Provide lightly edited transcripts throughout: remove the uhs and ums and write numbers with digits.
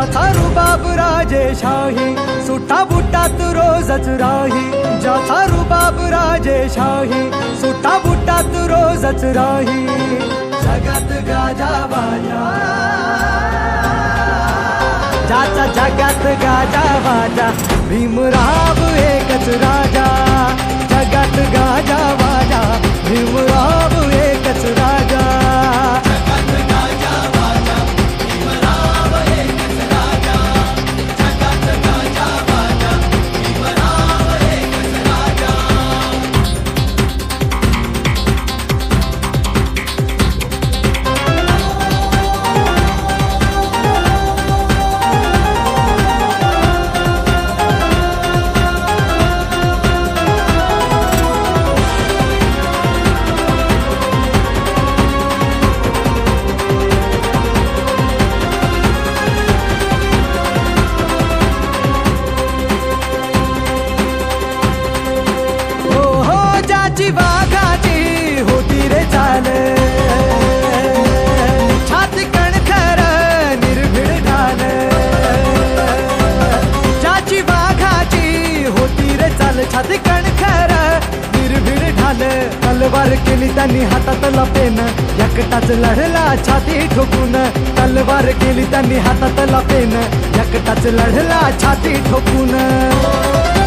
ज्याचा रुबाब राजेशाही सुटा बुटात रोजच राही, ज्याचा रुबाब राजेशाही सुटा बुटात रोजच राही. जगात गाजा बाजा, ज्याचा जगात गाजा बाजा भीमराव एकच राजा. जगात गाजा बाजा भीमराव एकच राजा. वाघाची होती रे चाल, छाती कणखर निर्भीड ढाल. ज्याची वाघाची होती रे चाल, छाती कणखर निर्भीड ढाल. तलवार केली त्यांनी हातातला पेन, एकटाच लढला छाती ठोकून. तलवार केली त्यांनी हातातला पेन, एकटाच लढला छाती ठोकून.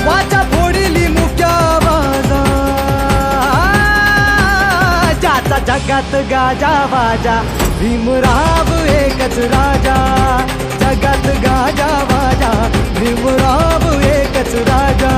वाचा फोडली मुक्या बाजा, ज्याचा जगात गाजा बाजा भीमराव एकच राजा. जगात गाजा बाजा भीमराव एकच राजा.